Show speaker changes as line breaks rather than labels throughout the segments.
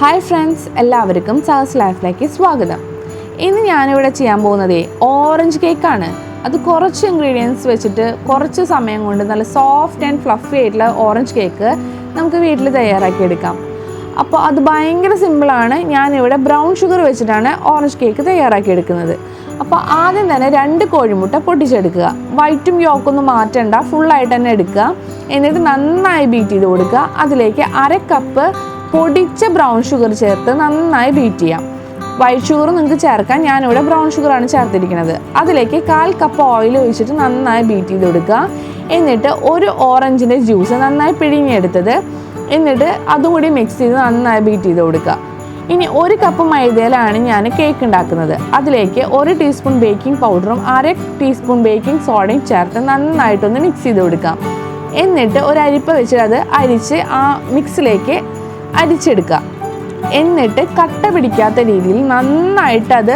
Hi friends, എല്ലാവർക്കും Sahaslife സ്വാഗതം. ഇന്ന് ഞാനിവിടെ ചെയ്യാൻ പോകുന്നത് ഓറഞ്ച് കേക്കാണ്. അത് കുറച്ച് ഇൻഗ്രീഡിയൻസ് വെച്ചിട്ട് കുറച്ച് സമയം കൊണ്ട് നല്ല സോഫ്റ്റ് ആൻഡ് ഫ്ലഫി ആയിട്ടുള്ള ഓറഞ്ച് കേക്ക് നമുക്ക് വീട്ടിൽ തയ്യാറാക്കിയെടുക്കാം. അപ്പോൾ അത് ഭയങ്കര സിമ്പിളാണ്. ഞാനിവിടെ ബ്രൗൺ ഷുഗർ വെച്ചിട്ടാണ് ഓറഞ്ച് കേക്ക് തയ്യാറാക്കിയെടുക്കുന്നത്. അപ്പോൾ ആദ്യം തന്നെ 2 കോഴിമുട്ട പൊട്ടിച്ചെടുക്കുക. വൈറ്റും യോക്കൊന്നും മാറ്റണ്ട, ഫുള്ളായിട്ട് തന്നെ എടുക്കുക. എന്നിട്ട് നന്നായി ബീറ്റ് ചെയ്ത് കൊടുക്കുക. അതിലേക്ക് 1/2 കപ്പ് പൊടിച്ച ബ്രൗൺ ഷുഗർ ചേർത്ത് നന്നായി ബീറ്റ് ചെയ്യാം. വൈറ്റ് ഷുഗർ നിങ്ങൾക്ക് ചേർക്കാം, ഞാനിവിടെ ബ്രൗൺ ഷുഗറാണ് ചേർത്തിരിക്കുന്നത്. അതിലേക്ക് 1/4 കപ്പ് ഓയിൽ ഒഴിച്ചിട്ട് നന്നായി ബീറ്റ് ചെയ്ത് കൊടുക്കുക. എന്നിട്ട് ഒരു ഓറഞ്ചിൻ്റെ ജ്യൂസ് നന്നായി പിഴിഞ്ഞെടുത്തത്, എന്നിട്ട് അതും കൂടി മിക്സ് ചെയ്ത് നന്നായി ബീറ്റ് ചെയ്ത് കൊടുക്കുക. ഇനി 1 കപ്പ് മൈദയിലാണ് ഞാൻ കേക്ക് ഉണ്ടാക്കുന്നത്. അതിലേക്ക് 1 ടീസ്പൂൺ ബേക്കിംഗ് പൗഡറും 1/2 ടീസ്പൂൺ ബേക്കിംഗ് സോഡയും ചേർത്ത് നന്നായിട്ടൊന്ന് മിക്സ് ചെയ്ത് കൊടുക്കാം. എന്നിട്ട് ഒരു അരിപ്പ വെച്ച് അത് അരിച്ച് ആ മിക്സിലേക്ക് അരിച്ചെടുക്കുക. എന്നിട്ട് കട്ട പിടിക്കാത്ത രീതിയിൽ നന്നായിട്ടത്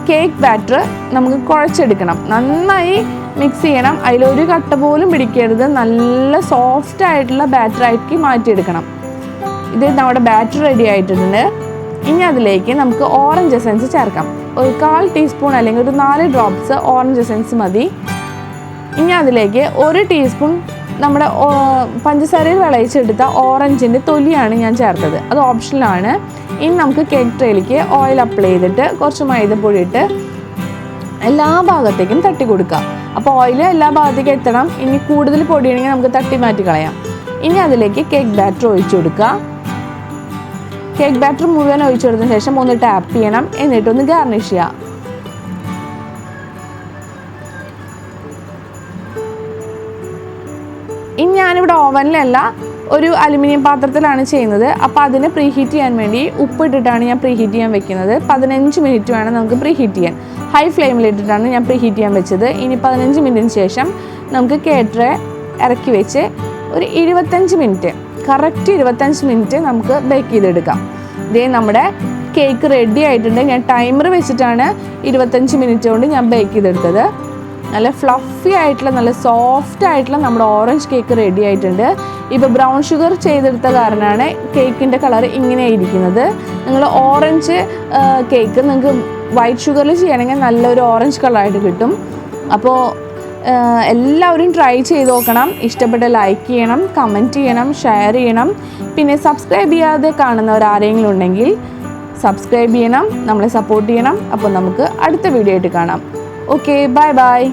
കേക്ക് ബാറ്റർ നമുക്ക് കുഴച്ചെടുക്കണം. നന്നായി മിക്സ് ചെയ്യണം, അതിലൊരു കട്ട പോലും പിടിക്കരുത്. നല്ല സോഫ്റ്റ് ആയിട്ടുള്ള ബാറ്ററാക്കി മാറ്റിയെടുക്കണം. ഇത് നമ്മുടെ ബാറ്റർ റെഡി ആയിട്ടുണ്ട്. ഇനി അതിലേക്ക് നമുക്ക് ഓറഞ്ച് എസൻസ് ചേർക്കാം. ഒരു 1/4 ടീസ്പൂൺ അല്ലെങ്കിൽ ഒരു 4 ഡ്രോപ്സ് ഓറഞ്ച് എസൻസ് മതി. ഇനി അതിലേക്ക് 1 ടീസ്പൂൺ നമ്മുടെ പഞ്ചസാരയിൽ വിളയിച്ചെടുത്ത ഓറഞ്ചിൻ്റെ തൊലിയാണ് ഞാൻ ചേർത്തത്. അത് ഓപ്ഷനിലാണ്. ഇനി നമുക്ക് കേക്ക് ട്രേയിലേക്ക് ഓയിൽ അപ്ലൈ ചെയ്തിട്ട് കുറച്ച് മൈദപ്പൊടി ഇട്ട് എല്ലാ ഭാഗത്തേക്കും തട്ടി കൊടുക്കുക. അപ്പോൾ ഓയിൽ എല്ലാ ഭാഗത്തേക്കും എത്തണം. ഇനി കൂടുതൽ പൊടിയാണെങ്കിൽ നമുക്ക് തട്ടി മാറ്റി കളയാം. ഇനി അതിലേക്ക് കേക്ക് ബാറ്റർ ഒഴിച്ചു കൊടുക്കുക. കേക്ക് ബാറ്റർ മുഴുവൻ ഒഴിച്ചു കൊടുത്തതിന് ശേഷം ഒന്ന് ടാപ്പ് ചെയ്യണം. എന്നിട്ടൊന്ന് ഗാർണിഷ് ചെയ്യുക. ഇനി ഞാനിവിടെ ഓവനിലല്ല, ഒരു അലുമിനിയം പാത്രത്തിലാണ് ചെയ്യുന്നത്. അപ്പോൾ അതിനെ പ്രീഹീറ്റ് ചെയ്യാൻ വേണ്ടി ഉപ്പിട്ടിട്ടാണ് ഞാൻ പ്രീഹീറ്റ് ചെയ്യാൻ വെക്കുന്നത്. 15 മിനിറ്റ് വേണം നമുക്ക് പ്രീഹീറ്റ് ചെയ്യാൻ. ഹൈ ഫ്ലെയിമിലിട്ടിട്ടാണ് ഞാൻ പ്രീഹീറ്റ് ചെയ്യാൻ വെച്ചത്. ഇനി 15 മിനിറ്റിന് ശേഷം നമുക്ക് കേക്ക് ട്രേ ഇറക്കി വെച്ച് ഒരു 25 മിനിറ്റ്, കറക്റ്റ് 25 മിനിറ്റ് നമുക്ക് ബേക്ക് ചെയ്തെടുക്കാം. ഇതേ നമ്മുടെ കേക്ക് റെഡി ആയിട്ടുണ്ട്. ഞാൻ ടൈമർ വെച്ചിട്ടാണ് 25 മിനിറ്റ് കൊണ്ട് ഞാൻ ബേക്ക് ചെയ്തെടുത്തത്. നല്ല ഫ്ലഫി ആയിട്ടുള്ള നല്ല സോഫ്റ്റ് ആയിട്ടുള്ള നമ്മുടെ ഓറഞ്ച് കേക്ക് റെഡി ആയിട്ടുണ്ട്. ഇപ്പോൾ ബ്രൗൺ ഷുഗർ ചെയ്തെടുത്ത കാരണമാണ് കേക്കിൻ്റെ കളർ ഇങ്ങനെ ഇരിക്കുന്നത്. നിങ്ങൾ ഓറഞ്ച് കേക്ക് നിങ്ങൾക്ക് വൈറ്റ് ഷുഗറിൽ ചെയ്യണമെങ്കിൽ നല്ലൊരു ഓറഞ്ച് കളറായിട്ട് കിട്ടും. അപ്പോൾ എല്ലാവരും ട്രൈ ചെയ്ത് നോക്കണം. ഇഷ്ടപ്പെട്ട ലൈക്ക് ചെയ്യണം, കമൻറ്റ് ചെയ്യണം, ഷെയർ ചെയ്യണം. പിന്നെ സബ്സ്ക്രൈബ് ചെയ്യാതെ കാണുന്നവർ ആരെങ്കിലും ഉണ്ടെങ്കിൽ സബ്സ്ക്രൈബ് ചെയ്യണം, നമ്മളെ സപ്പോർട്ട് ചെയ്യണം. അപ്പോൾ നമുക്ക് അടുത്ത വീഡിയോ ആയിട്ട് കാണാം. Okay, bye bye.